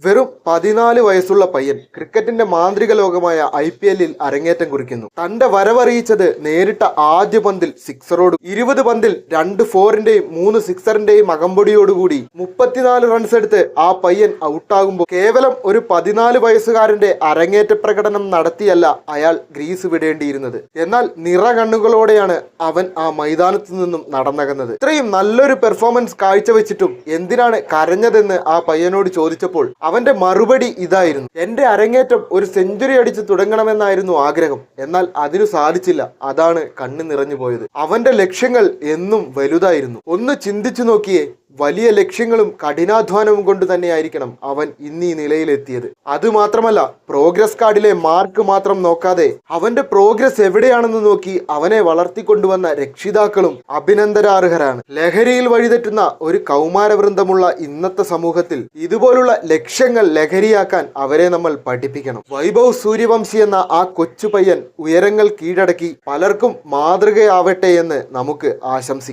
വെറും 14 വയസ്സുള്ള പയ്യൻ ക്രിക്കറ്റിന്റെ മാന്ത്രിക ലോകമായ IPL-ൽ അരങ്ങേറ്റം കുറിക്കുന്നു. തന്റെ വരവറിയിച്ചത് നേരിട്ട ആദ്യ പന്തിൽ സിക്സറോട് 20 പന്തിൽ 2 ഫോറിന്റെയും 3 സിക്സറിന്റെയും അകമ്പടിയോടുകൂടി 34 റൺസ് എടുത്ത് ആ പയ്യൻ ഔട്ടാകുമ്പോൾ കേവലം ഒരു 14 വയസ്സുകാരന്റെ അരങ്ങേറ്റ പ്രകടനം നടത്തിയല്ല അയാൾ ഗ്രീസ് വിടേണ്ടിയിരുന്നത്. എന്നാൽ നിറ കണ്ണുകളോടെയാണ് അവൻ ആ മൈതാനത്തു നിന്നും നടന്നകന്നത്. ഇത്രയും നല്ലൊരു പെർഫോമൻസ് കാഴ്ചവെച്ചിട്ടും എന്തിനാണ് കരഞ്ഞതെന്ന് ആ പയ്യനോട് ചോദിച്ചപ്പോൾ അവന്റെ മറുപടി ഇതായിരുന്നു: എന്റെ അരങ്ങേറ്റം ഒരു സെഞ്ചുറി അടിച്ച് തുടങ്ങണമെന്നായിരുന്നു ആഗ്രഹം, എന്നാൽ അതിനു സാധിച്ചില്ല. അതാണ് കണ്ണു നിറഞ്ഞു പോയത്. അവന്റെ ലക്ഷ്യങ്ങൾ എന്നും വലുതായിരുന്നു. ഒന്ന് ചിന്തിച്ചു നോക്കിയേ, വലിയ ലക്ഷ്യങ്ങളും കഠിനാധ്വാനവും കൊണ്ട് തന്നെയായിരിക്കണം അവൻ ഇന്നീ നിലയിലെത്തിയത്. അതുമാത്രമല്ല, പ്രോഗ്രസ് കാർഡിലെ മാർക്ക് മാത്രം നോക്കാതെ അവന്റെ പ്രോഗ്രസ് എവിടെയാണെന്ന് നോക്കി അവനെ വളർത്തിക്കൊണ്ടുവന്ന രക്ഷിതാക്കളും അഭിനന്ദനാർഹരാണ്. ലഹരിയിൽ വഴിതെറ്റുന്ന ഒരു കൗമാരവൃന്ദമുള്ള ഇന്നത്തെ സമൂഹത്തിൽ ഇതുപോലുള്ള ലക്ഷ്യങ്ങൾ ലഹരിയാക്കാൻ അവരെ നമ്മൾ പഠിപ്പിക്കണം. വൈഭവ് സൂര്യവംശി എന്ന ആ കൊച്ചു പയ്യൻ ഉയരങ്ങൾ കീഴടക്കി പലർക്കും മാതൃകയാവട്ടെ എന്ന് നമുക്ക് ആശംസിക്കാം.